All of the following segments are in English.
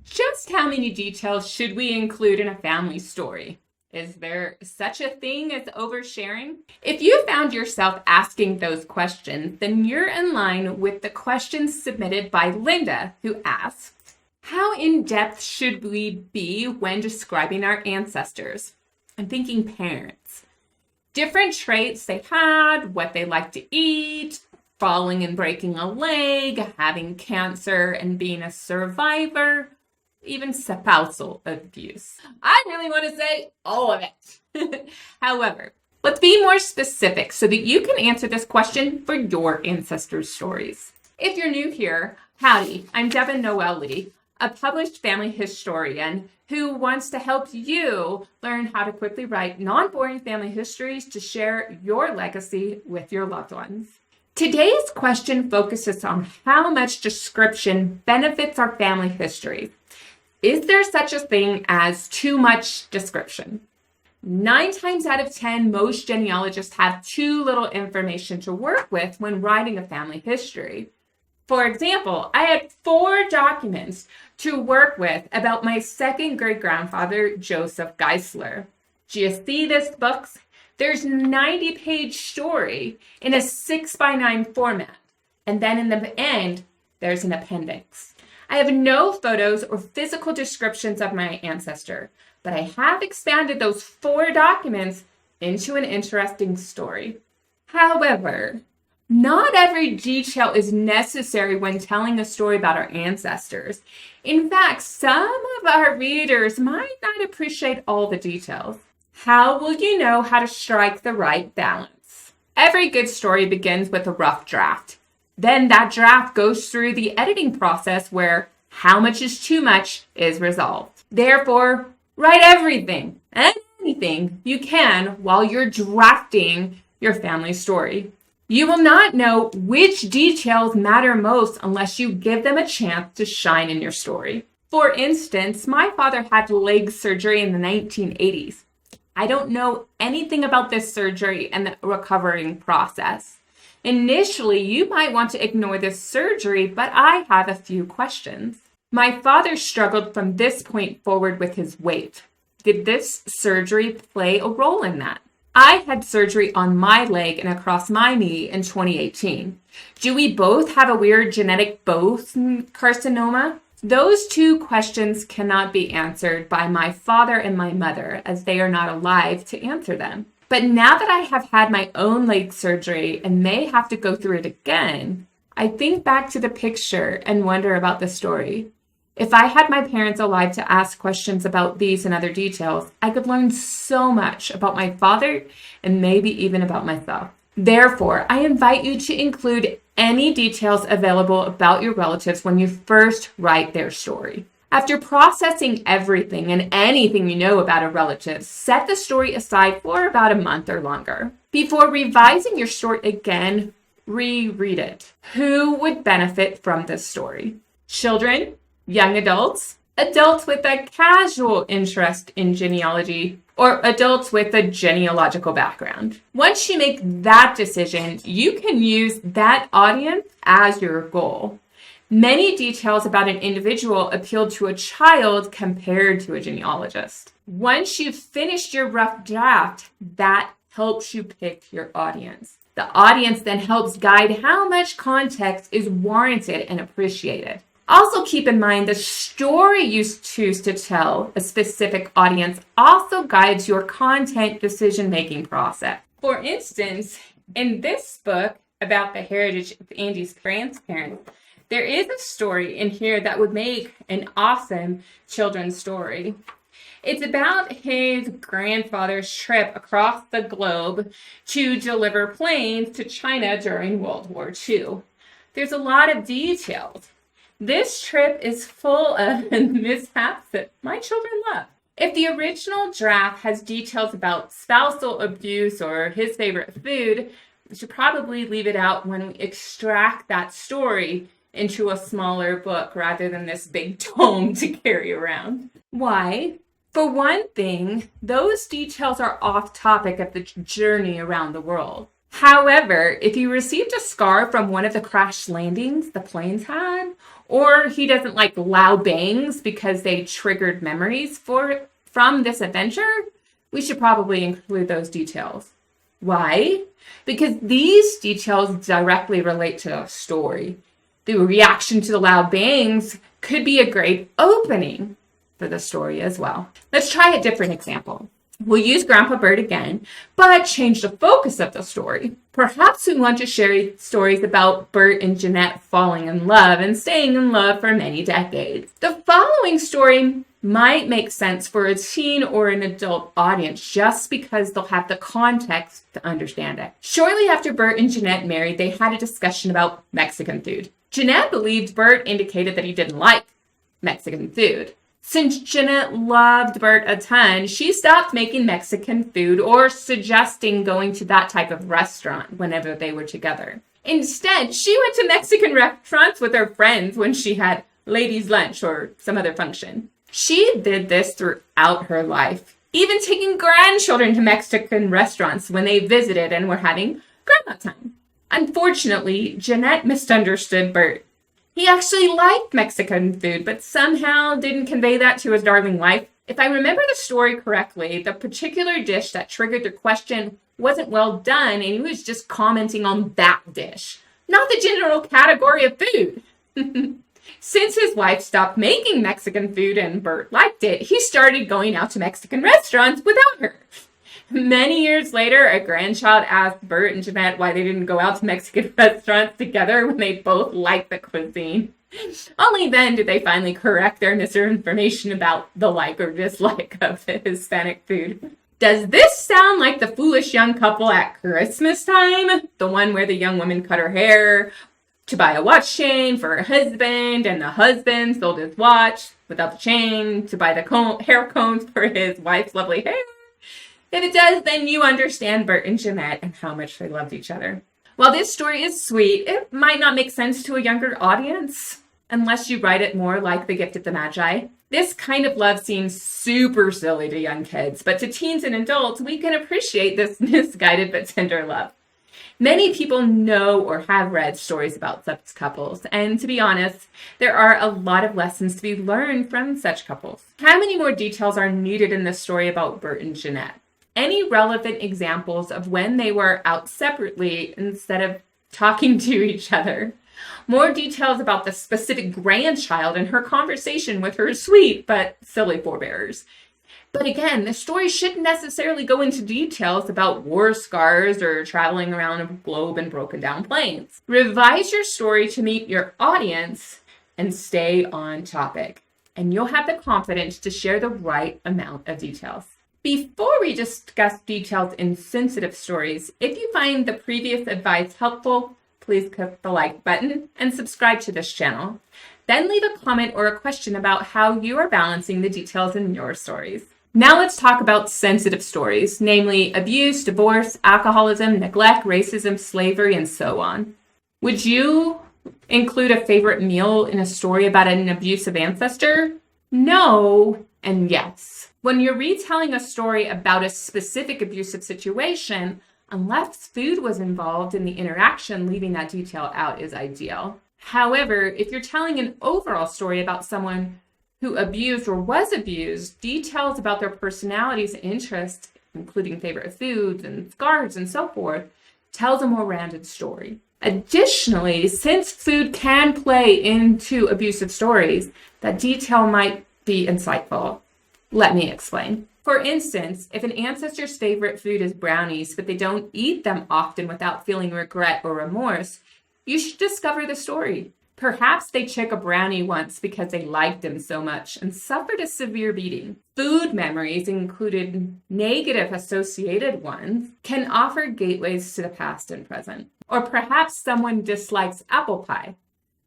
Just how many details should we include in a family story? Is there such a thing as oversharing? If you found yourself asking those questions, then you're in line with the questions submitted by Linda, who asked, how in-depth should we be when describing our ancestors? I'm thinking parents. Different traits they had, what they liked to eat, falling and breaking a leg, having cancer and being a survivor, even spousal abuse. I really want to say all of it. However, let's be more specific so that you can answer this question for your ancestors' stories. If you're new here, howdy, I'm Devin Noel Lee, a published family historian who wants to help you learn how to quickly write non-boring family histories to share your legacy with your loved ones. Today's question focuses on how much description benefits our family history. Is there such a thing as too much description? 9 times out of 10, most genealogists have too little information to work with when writing a family history. For example, I had 4 documents to work with about my second great-grandfather, Joseph Geisler. Do you see this, books? There's a 90-page story in a 6x9 format. And then in the end, there's an appendix. I have no photos or physical descriptions of my ancestor, but I have expanded those 4 documents into an interesting story. However, not every detail is necessary when telling a story about our ancestors. In fact, some of our readers might not appreciate all the details. How will you know how to strike the right balance? Every good story begins with a rough draft. Then that draft goes through the editing process where how much is too much is resolved. Therefore, write everything and anything you can while you're drafting your family story. You will not know which details matter most unless you give them a chance to shine in your story. For instance, my father had leg surgery in the 1980s. I don't know anything about this surgery and the recovering process. Initially, you might want to ignore this surgery, but I have a few questions. My father struggled from this point forward with his weight. Did this surgery play a role in that? I had surgery on my leg and across my knee in 2018. Do we both have a weird genetic bone carcinoma? Those 2 questions cannot be answered by my father and my mother, as they are not alive to answer them. But now that I have had my own leg surgery and may have to go through it again, I think back to the picture and wonder about the story. If I had my parents alive to ask questions about these and other details, I could learn so much about my father and maybe even about myself. Therefore, I invite you to include any details available about your relatives when you first write their story. After processing everything and anything you know about a relative, set the story aside for about a month or longer. Before revising your story again, reread it. Who would benefit from this story? Children, young adults, adults with a casual interest in genealogy, or adults with a genealogical background. Once you make that decision, you can use that audience as your goal. Many details about an individual appeal to a child compared to a genealogist. Once you've finished your rough draft, that helps you pick your audience. The audience then helps guide how much context is warranted and appreciated. Also keep in mind the story you choose to tell a specific audience also guides your content decision-making process. For instance, in this book about the heritage of Andy's grandparents, there is a story in here that would make an awesome children's story. It's about his grandfather's trip across the globe to deliver planes to China during World War II. There's a lot of details. This trip is full of mishaps that my children love. If the original draft has details about spousal abuse or his favorite food, we should probably leave it out when we extract that story into a smaller book rather than this big tome to carry around. Why? For one thing, those details are off topic of the journey around the world. However, if you received a scar from one of the crash landings the planes had, or he doesn't like loud bangs because they triggered memories from this adventure, we should probably include those details. Why? Because these details directly relate to the story. The reaction to the loud bangs could be a great opening for the story as well. Let's try a different example. We'll use Grandpa Bird again, but change the focus of the story. Perhaps we want to share stories about Bert and Jeanette falling in love and staying in love for many decades. The following story might make sense for a teen or an adult audience just because they'll have the context to understand it. Shortly after Bert and Jeanette married, they had a discussion about Mexican food. Jeanette believed Bert indicated that he didn't like Mexican food. Since Jeanette loved Bert a ton, she stopped making Mexican food or suggesting going to that type of restaurant whenever they were together. Instead, she went to Mexican restaurants with her friends when she had ladies' lunch or some other function. She did this throughout her life, even taking grandchildren to Mexican restaurants when they visited and were having grandma time. Unfortunately, Jeanette misunderstood Bert. He actually liked Mexican food, but somehow didn't convey that to his darling wife. If I remember the story correctly, the particular dish that triggered the question wasn't well done, and he was just commenting on that dish, not the general category of food. Since his wife stopped making Mexican food and Bert liked it, he started going out to Mexican restaurants without her. Many years later, a grandchild asked Bert and Jeanette why they didn't go out to Mexican restaurants together when they both liked the cuisine. Only then did they finally correct their misinformation about the like or dislike of the Hispanic food. Does this sound like the foolish young couple at Christmas time? The one where the young woman cut her hair to buy a watch chain for her husband, and the husband sold his watch without the chain to buy the hair combs for his wife's lovely hair? If it does, then you understand Bert and Jeanette and how much they loved each other. While this story is sweet, it might not make sense to a younger audience unless you write it more like The Gift of the Magi. This kind of love seems super silly to young kids, but to teens and adults, we can appreciate this misguided but tender love. Many people know or have read stories about such couples, and to be honest, there are a lot of lessons to be learned from such couples. How many more details are needed in this story about Bert and Jeanette? Any relevant examples of when they were out separately instead of talking to each other? More details about the specific grandchild and her conversation with her sweet but silly forebears. But again, the story shouldn't necessarily go into details about war scars or traveling around a globe in broken down planes. Revise your story to meet your audience and stay on topic, and you'll have the confidence to share the right amount of details. Before we discuss details in sensitive stories, if you find the previous advice helpful, please click the like button and subscribe to this channel. Then leave a comment or a question about how you are balancing the details in your stories. Now let's talk about sensitive stories, namely abuse, divorce, alcoholism, neglect, racism, slavery, and so on. Would you include a favorite meal in a story about an abusive ancestor? No and yes. When you're retelling a story about a specific abusive situation, unless food was involved in the interaction, leaving that detail out is ideal. However, if you're telling an overall story about someone who abused or was abused, details about their personalities and interests, including favorite foods and scars and so forth, tells a more rounded story. Additionally, since food can play into abusive stories, that detail might be insightful. Let me explain. For instance, if an ancestor's favorite food is brownies, but they don't eat them often without feeling regret or remorse, you should discover the story. Perhaps they took a brownie once because they liked him so much and suffered a severe beating. Food memories, included negative associated ones, can offer gateways to the past and present. Or perhaps someone dislikes apple pie.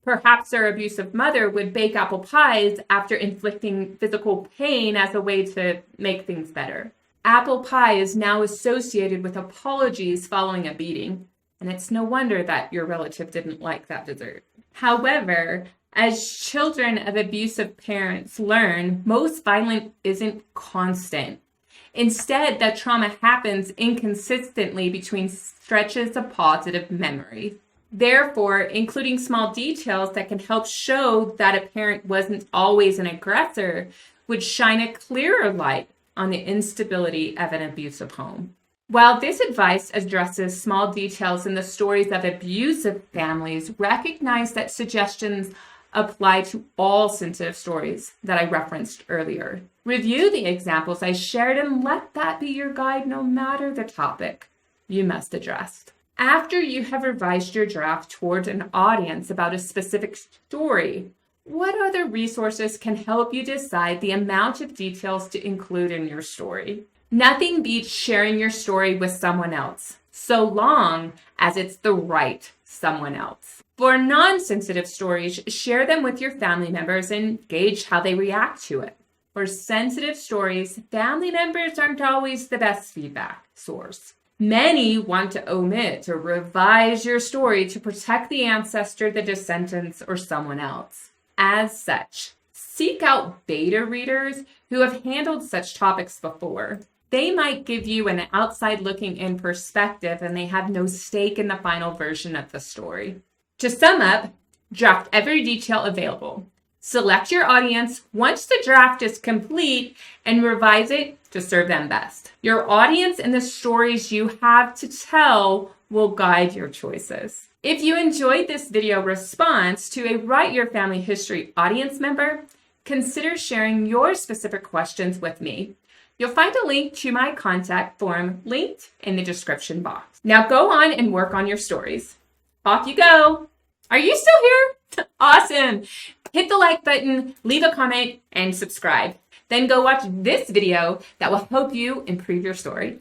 Perhaps their abusive mother would bake apple pies after inflicting physical pain as a way to make things better. Apple pie is now associated with apologies following a beating, and it's no wonder that your relative didn't like that dessert. However, as children of abusive parents learn, most violence isn't constant. Instead, that trauma happens inconsistently between stretches of positive memory. Therefore, including small details that can help show that a parent wasn't always an aggressor would shine a clearer light on the instability of an abusive home. While this advice addresses small details in the stories of abusive families, recognize that suggestions apply to all sensitive stories that I referenced earlier. Review the examples I shared and let that be your guide no matter the topic you must address. After you have revised your draft towards an audience about a specific story, what other resources can help you decide the amount of details to include in your story? Nothing beats sharing your story with someone else, so long as it's the right someone else. For non-sensitive stories, share them with your family members and gauge how they react to it. For sensitive stories, family members aren't always the best feedback source. Many want to omit or revise your story to protect the ancestor, the descendants, or someone else. As such, seek out beta readers who have handled such topics before. They might give you an outside looking in perspective and they have no stake in the final version of the story. To sum up, draft every detail available. Select your audience once the draft is complete and revise it to serve them best. Your audience and the stories you have to tell will guide your choices. If you enjoyed this video response to a Write Your Family History audience member, consider sharing your specific questions with me. You'll find a link to my contact form linked in the description box. Now go on and work on your stories. Off you go. Are you still here? Awesome. Hit the like button, leave a comment, and subscribe. Then go watch this video that will help you improve your story.